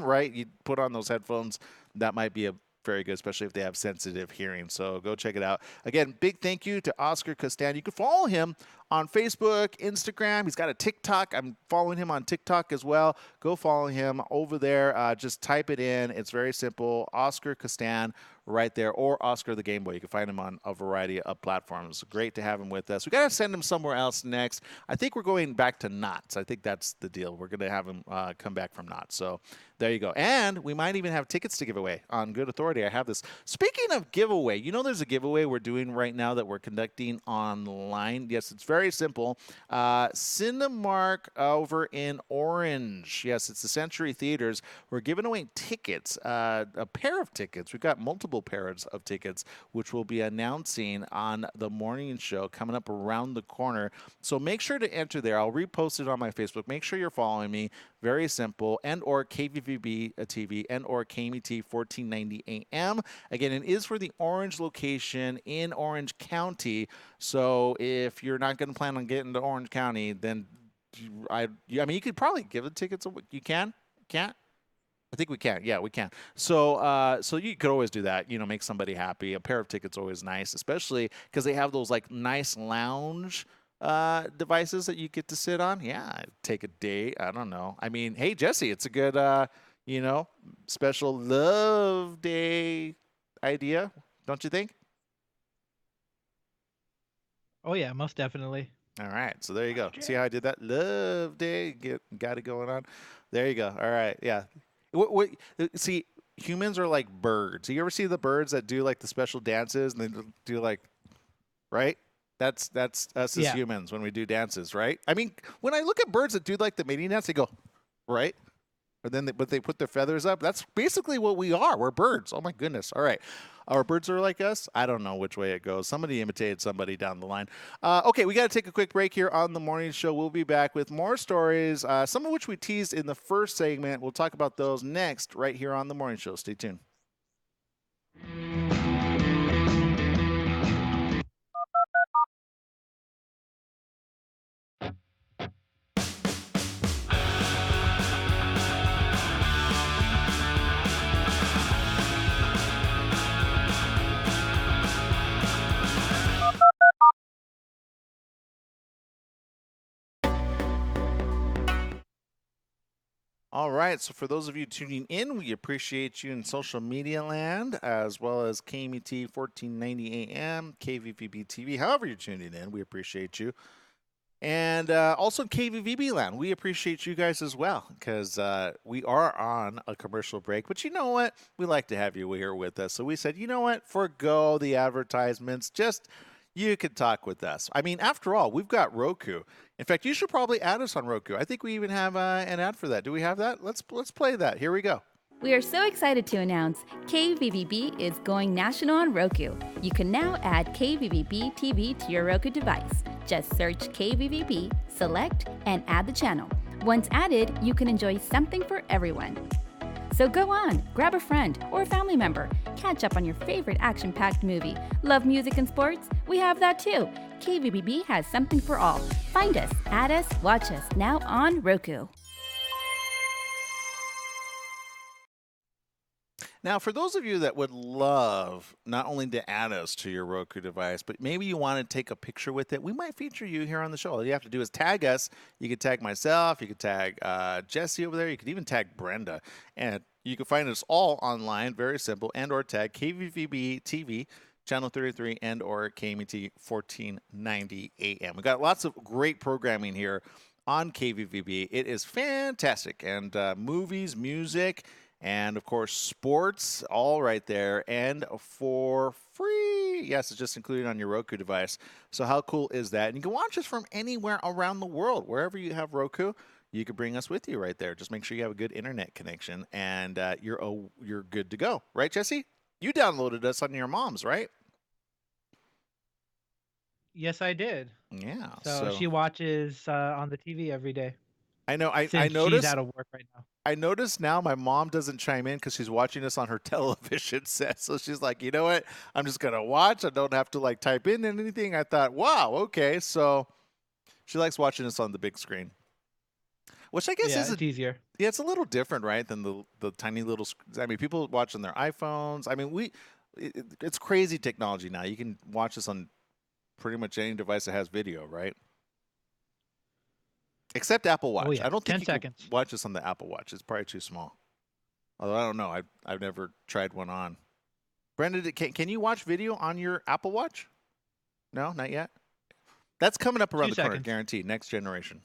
right? You put on those headphones. That might be very good, especially if they have sensitive hearing. So go check it out. Again, big thank you to Oscar Costan. You can follow him on Facebook, Instagram. He's got a TikTok. I'm following him on TikTok as well. Go follow him over there. Just type it in. It's very simple. Oscar Costan right there, or Oscar the Game Boy. You can find him on a variety of platforms. Great to have him with us. We got to send him somewhere else next. I think we're going back to Knott's. I think that's the deal. We're going to have him come back from Knott's. So there you go. And we might even have tickets to give away on good authority. I have this. Speaking of giveaway, there's a giveaway we're doing right now that we're conducting online. Yes, it's very simple. Cinemark over in Orange. Yes, it's the Century Theaters. We're giving away tickets, a pair of tickets. We've got multiple pairs of tickets, which we'll be announcing on the morning show coming up around the corner. So make sure to enter there. I'll repost it on my Facebook. Make sure you're following me. Very simple. And or KVVB TV and or KMET 1490 AM. Again, it is for the Orange location in Orange County. So if you're not going to plan on getting to Orange County, then you could probably give the tickets. You can? Can't? I think we can. Yeah, we can. So so you could always do that, make somebody happy. A pair of tickets always nice, especially because they have those nice lounge devices that you get to sit on. Yeah, take a date. I don't know. I mean, hey, Jesse, it's a good, special love day idea, don't you think? Oh, yeah, most definitely. All right. So there you go. See how I did that? Love day. Got it going on. There you go. All right. Yeah. See, humans are like birds. You ever see the birds that do the special dances and they do right? That's us as humans when we do dances, right? I mean, when I look at birds that do the mating dance, they go, right? But they put their feathers up. That's basically what we are. We're birds. Oh my goodness. All right. Our birds are like us. I don't know which way it goes. Somebody imitated somebody down the line. Okay, we got to take a quick break here on the morning show. We'll be back with more stories, some of which we teased in the first segment. We'll talk about those next right here on the morning show. Stay tuned. All right. So for those of you tuning in, we appreciate you in social media land, as well as KMET 1490 AM, KVVB TV. However you're tuning in, we appreciate you. And also KVVB land, we appreciate you guys as well, because we are on a commercial break. But you know what? We like to have you here with us. So we said, you know what? Forgo the advertisements. Just you could talk with us. I mean, after all, we've got Roku. In fact, you should probably add us on Roku. I think we even have an ad for that. Do we have that? Let's play that. Here we go. We are so excited to announce KVVB is going national on Roku. You can now add KVVB TV to your Roku device. Just search KVVB, select, and add the channel. Once added, you can enjoy something for everyone. So go on, grab a friend or a family member, catch up on your favorite action-packed movie. Love music and sports? We have that too. KVVB has something for all. Find us, add us, watch us now on Roku. Now, for those of you that would love not only to add us to your Roku device, but maybe you want to take a picture with it, we might feature you here on the show. All you have to do is tag us. You could tag myself. You could tag Jesse over there. You could even tag Brenda. And you can find us all online, very simple, and or tag KVVB TV, Channel 33, and or KMET 1490 AM. We've got lots of great programming here on KVVB. It is fantastic. And movies, music, and, of course, sports, all right there, and for free. Yes, it's just included on your Roku device. So how cool is that? And you can watch us from anywhere around the world. Wherever you have Roku, you can bring us with you right there. Just make sure you have a good internet connection, and you're good to go. Right, Jesse? You downloaded us on your mom's, right? Yes, I did. Yeah. So she watches on the TV every day. I know. I Since noticed. she's out of work right now. I noticed now my mom doesn't chime in because she's watching us on her television set. So she's like, you know what? I'm just going to watch. I don't have to like type in anything. I thought, wow, okay. So she likes watching us on the big screen, which I guess it's easier. Yeah, it's a little different, right? Than the tiny little, I mean, people watch on their iPhones. I mean, it's crazy technology now. You can watch this on pretty much any device that has video, right? Except Apple Watch. Oh, yeah. I don't think 10 you seconds. can watch this on the Apple Watch. It's probably too small. Although I don't know. I've never tried one on. Brenda, can you watch video on your Apple Watch? No, not yet. That's coming up around 2 the corner, seconds. guaranteed. Next generation.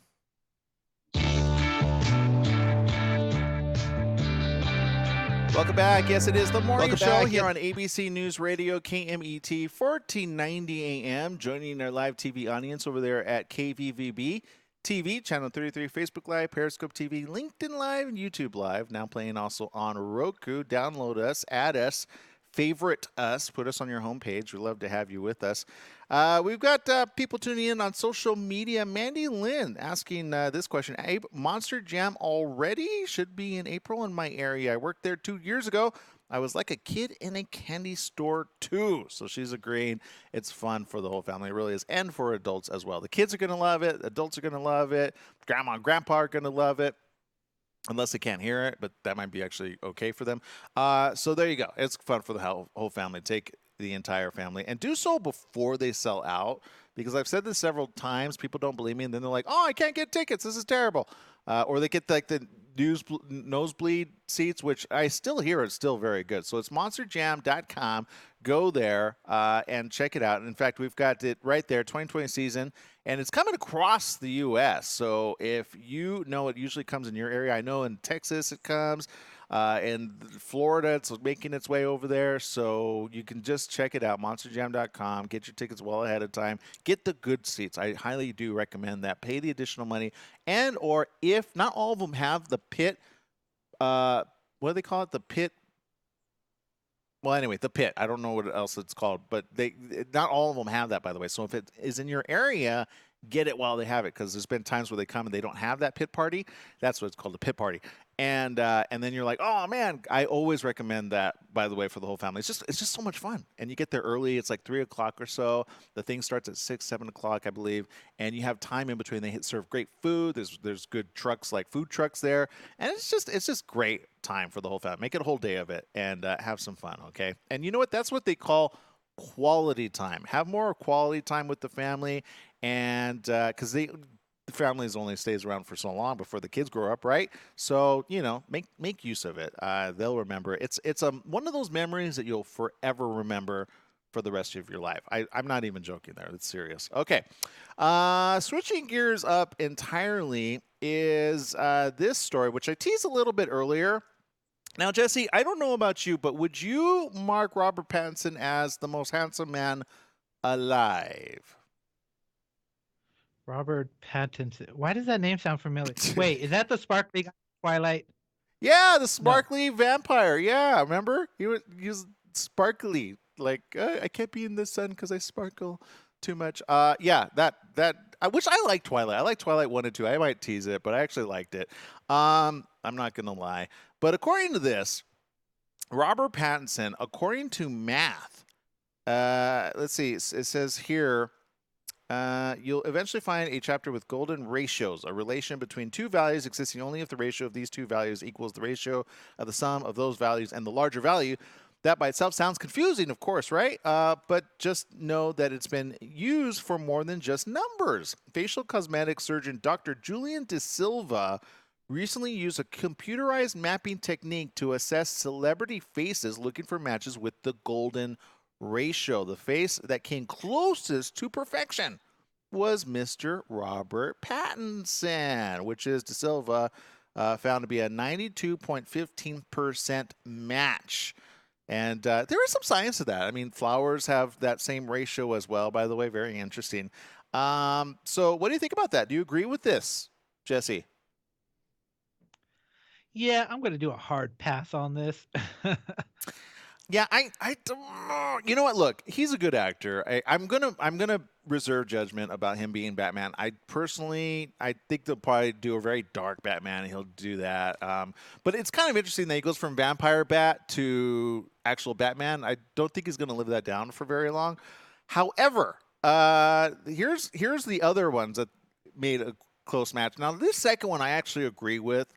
Welcome back. Yes, it is the morning show here on ABC News Radio, KMET 1490 AM. Joining our live TV audience over there at KVVB TV, Channel 33, Facebook Live, Periscope TV, LinkedIn Live, and YouTube Live. Now playing also on Roku. Download us, add us, favorite us, put us on your homepage. We'd love to have you with us. We've got people tuning in on social media. Mandy Lynn asking this question. Abe, Monster Jam already? Should be in April in my area. I worked there 2 years ago. I was like a kid in a candy store too. So she's agreeing. It's fun for the whole family. It really is. And for adults as well. The kids are going to love it. Adults are going to love it. Grandma and grandpa are going to love it. Unless they can't hear it, but that might be actually okay for them. So there you go. It's fun for the whole family. Take the entire family and do so before they sell out, because I've said this several times. People don't believe me, and then they're like, oh, I can't get tickets. This is terrible. Or they get like the nosebleed seats, which I still hear is still very good. So it's monsterjam.com. Go there and check it out. In fact, we've got it right there, 2020 season, and it's coming across the U.S. So if you know it usually comes in your area, I know in Texas it comes. In Florida, it's making its way over there. So you can just check it out, monsterjam.com. Get your tickets well ahead of time. Get the good seats. I highly do recommend that. Pay the additional money. And or if not all of them have the pit, what do they call it? The pit. Well, anyway, the pit. I don't know what else it's called, but not all of them have that, by the way. So if it is in your area, get it while they have it, because there's been times where they come and they don't have that pit party. That's what it's called, the pit party. And then you're like, oh man, I always recommend that, by the way, for the whole family. It's just so much fun. And you get there early. It's like 3 o'clock or so. The thing starts at 6, 7 o'clock, I believe. And you have time in between. They serve great food. There's good trucks, like food trucks there. And it's just great time for the whole family. Make it a whole day of it and have some fun, okay? And you know what? That's what they call quality time. Have more quality time with the family. And because the the families only stays around for so long before the kids grow up, right? So, make use of it. They'll remember. It's one of those memories that you'll forever remember for the rest of your life. I'm not even joking there. It's serious. Okay. Switching gears up entirely is this story, which I teased a little bit earlier. Now, Jesse, I don't know about you, but would you mark Robert Pattinson as the most handsome man alive? Robert Pattinson. Why does that name sound familiar? Wait, is that the sparkly guy from Twilight? Yeah, the sparkly vampire. Yeah, remember? He was sparkly. Like, I can't be in the sun because I sparkle too much. Yeah, which I like Twilight. I like Twilight 1 and 2. I might tease it, but I actually liked it. I'm not going to lie. But according to this, Robert Pattinson, according to math, let's see, it says here, you'll eventually find a chapter with golden ratios, a relation between two values existing only if the ratio of these two values equals the ratio of the sum of those values and the larger value. That by itself sounds confusing, of course, right? But just know that it's been used for more than just numbers. Facial cosmetic surgeon Dr. Julian De Silva recently used a computerized mapping technique to assess celebrity faces looking for matches with the golden ratio. The face that came closest to perfection was Mr. Robert Pattinson, which is De Silva found to be a 92.15% match. And there is some science to that. I mean, flowers have that same ratio as well, by the way. Very interesting. So what do you think about that? Do you agree with this, Jesse? Yeah, I'm going to do a hard pass on this. Yeah, I don't know. You know what? Look, he's a good actor. I'm gonna reserve judgment about him being Batman. I think they'll probably do a very dark Batman. He'll do that. But it's kind of interesting that he goes from vampire Bat to actual Batman. I don't think he's gonna live that down for very long. However, here's the other ones that made a close match. Now, this second one I actually agree with.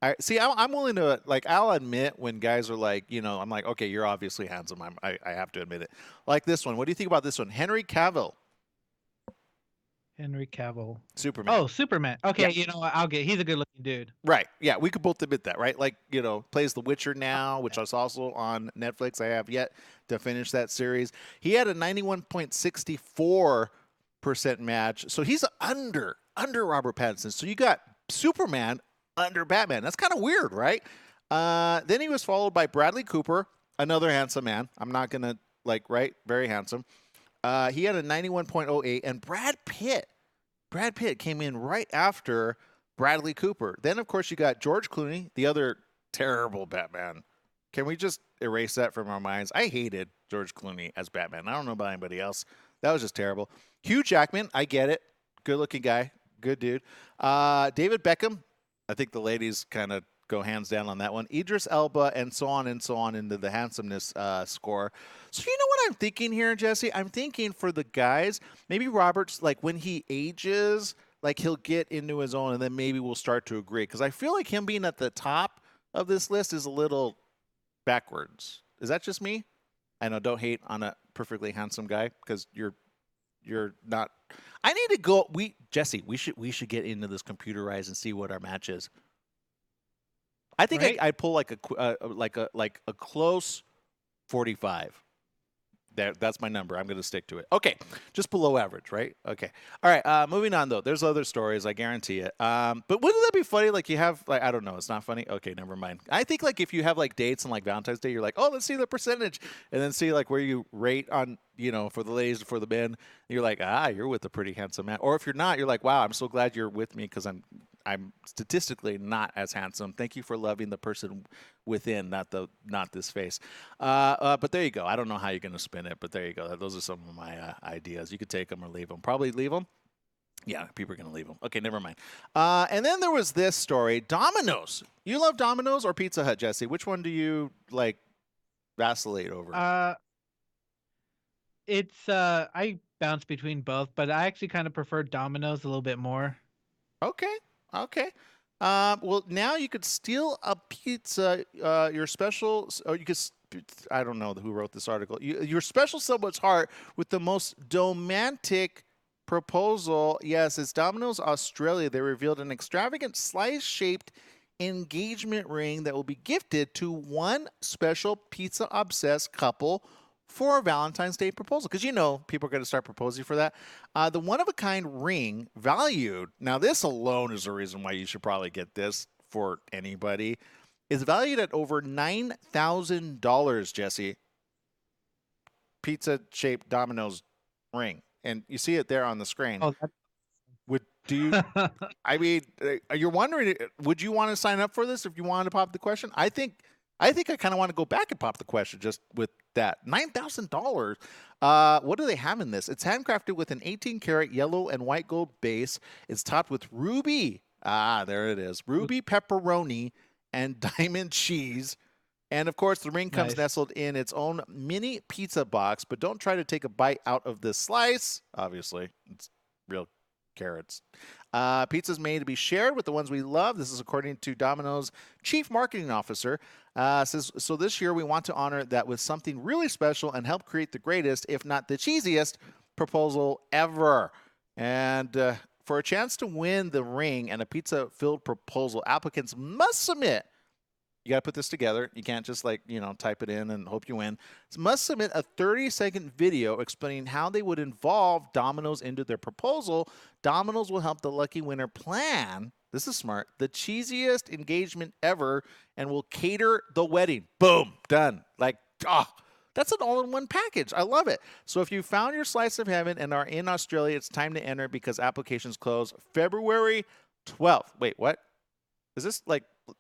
I'm willing to, like, I'll admit when guys are like, I'm like, okay, you're obviously handsome. I have to admit it. Like this one. What do you think about this one? Henry Cavill. Henry Cavill. Superman. Oh, Superman. Okay, Yeah. you know what? He's a good looking dude. Right. Yeah, we could both admit that, right? Like, plays The Witcher now, which is also on Netflix. I have yet to finish that series. He had a 91.64% match. So he's under Robert Pattinson. So you got Superman under Batman. That's kind of weird, right? Then he was followed by Bradley Cooper, another handsome man. I'm not going to, right? Very handsome. He had a 91.08, and Brad Pitt came in right after Bradley Cooper. Then, of course, you got George Clooney, the other terrible Batman. Can we just erase that from our minds? I hated George Clooney as Batman. I don't know about anybody else. That was just terrible. Hugh Jackman, I get it. Good-looking guy. Good dude. David Beckham, I think the ladies kind of go hands down on that one. Idris Elba, and so on into the handsomeness score. So you know what I'm thinking here, Jesse? I'm thinking for the guys, maybe Robert's, like, when he ages, like, he'll get into his own, and then maybe we'll start to agree. Because I feel like him being at the top of this list is a little backwards. Is that just me? I know, don't hate on a perfectly handsome guy, because you're not. I need to go. Jesse, we should get into this computerized and see what our match is. I think Right? I'd pull like a close 45. That's my number. I'm going to stick to it. Okay, just below average, right? Okay. All right. Moving on though. There's other stories, I guarantee it. But wouldn't that be funny? Like you have, like, I don't know. It's not funny. Okay, never mind. I think like if you have like dates on like Valentine's Day, you're like, oh, let's see the percentage, and then see like where you rate on, for the ladies, for the men. And you're like, you're with a pretty handsome man. Or if you're not, you're like, wow, I'm so glad you're with me because I'm statistically not as handsome. Thank you for loving the person within, not this face. But there you go. I don't know how you're going to spin it, but there you go. Those are some of my ideas. You could take them or leave them. Probably leave them. Yeah, people are going to leave them. Okay, never mind. And then there was this story. Domino's. You love Domino's or Pizza Hut, Jesse? Which one do you vacillate over? I bounce between both, but I actually kind of prefer Domino's a little bit more. Okay. Well, now you could steal a pizza. Your special, or you could. I don't know who wrote this article. Your special someone's heart with the most romantic proposal. Yes, it's Domino's Australia. They revealed an extravagant slice-shaped engagement ring that will be gifted to one special pizza-obsessed couple for a Valentine's Day proposal. Because people are going to start proposing for that. The one-of-a-kind ring valued, now this alone is the reason why you should probably get this for anybody, is valued at over $9,000, Jesse. Pizza-shaped Domino's ring. And you see it there on the screen. Oh, You're wondering, would you want to sign up for this if you wanted to pop the question? I think I kind of want to go back and pop the question just with that. $9,000. What do they have in this? It's handcrafted with an 18-karat yellow and white gold base. It's topped with ruby. There it is. Ruby pepperoni and diamond cheese. And, of course, the ring comes nestled in its own mini pizza box, but don't try to take a bite out of this slice. Obviously, it's real carrots. Pizza's made to be shared with the ones we love. This is according to Domino's chief marketing officer. Says, so this year we want to honor that with something really special and help create the greatest, if not the cheesiest, proposal ever. And for a chance to win the ring and a pizza-filled proposal, applicants must submit. You got to put this together. You can't just type it in and hope you win. Must submit a 30-second video explaining how they would involve Domino's into their proposal. Domino's will help the lucky winner plan, this is smart, the cheesiest engagement ever and will cater the wedding. Boom, done. That's an all-in-one package. I love it. So if you found your slice of heaven and are in Australia, it's time to enter because applications close February 12th. Wait, what? Is this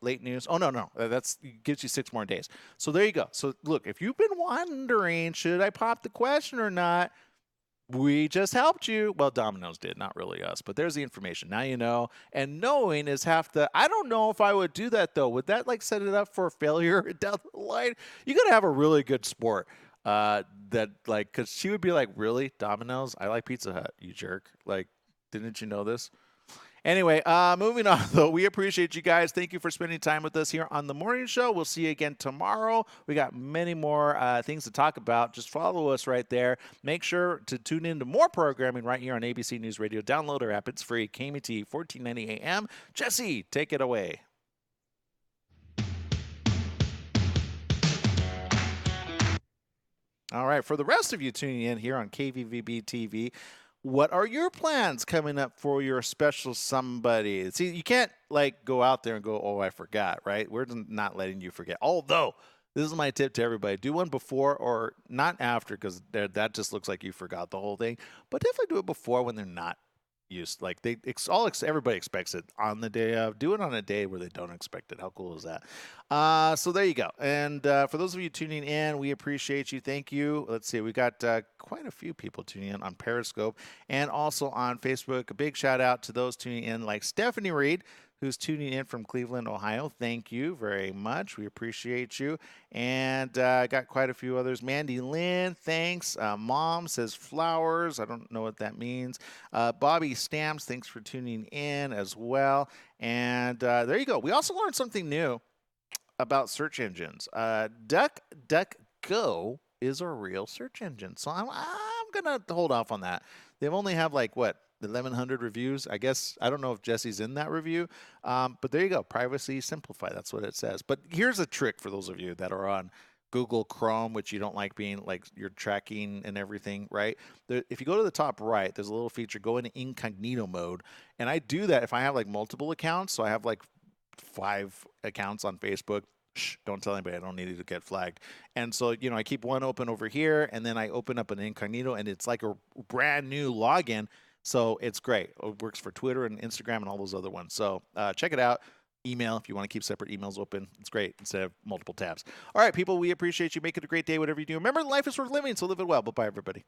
late news? Oh, no. That gives you 6 more days. So there you go. So look, if you've been wondering, should I pop the question or not? We just helped you. Well, Domino's did, not really us, but there's the information. Now you know. And knowing is half the, I don't know if I would do that though. Would that set it up for failure down the line? You got to have a really good sport because she would be like, really? Domino's? I like Pizza Hut, you jerk. Didn't you know this? Anyway, moving on, though, we appreciate you guys. Thank you for spending time with us here on the morning show. We'll see you again tomorrow. We got many more things to talk about. Just follow us right there. Make sure to tune in to more programming right here on ABC News Radio. Download our app. It's free. KMT 1490 AM. Jesse, take it away. All right, for the rest of you tuning in here on KVVB TV, what are your plans coming up for your special somebody? See, you can't go out there and go, oh, I forgot, right? We're not letting you forget. Although, this is my tip to everybody. Do one before or not after because that just looks like you forgot the whole thing. But definitely do it before when they're not used. Everybody expects it on the day of. Do it on a day where they don't expect it. How cool is that? So there you go. And for those of you tuning in, we appreciate you. Thank you. Let's see. We got quite a few people tuning in on Periscope and also on Facebook. A big shout out to those tuning in like Stephanie Reed, who's tuning in from Cleveland, Ohio. Thank you very much. We appreciate you. And got quite a few others. Mandy Lynn, thanks. Mom says flowers. I don't know what that means. Bobby Stamps, thanks for tuning in as well. And there you go. We also learned something new about search engines. DuckDuckGo is a real search engine. So I'm going to hold off on that. They've only have 1,100 reviews. I guess, I don't know if Jesse's in that review, but there you go. Privacy simplified. That's what it says. But here's a trick for those of you that are on Google Chrome, which you don't like being you're tracking and everything, right? If you go to the top right, there's a little feature, go into incognito mode. And I do that if I have multiple accounts. So I have 5 accounts on Facebook. Shh, don't tell anybody. I don't need it to get flagged. And so, I keep one open over here and then I open up an incognito and it's like a brand new login. So it's great. It works for Twitter and Instagram and all those other ones. So check it out. Email, if you want to keep separate emails open. It's great instead of multiple tabs. All right, people, we appreciate you. Make it a great day, whatever you do. Remember, life is worth living, so live it well. Bye-bye, everybody.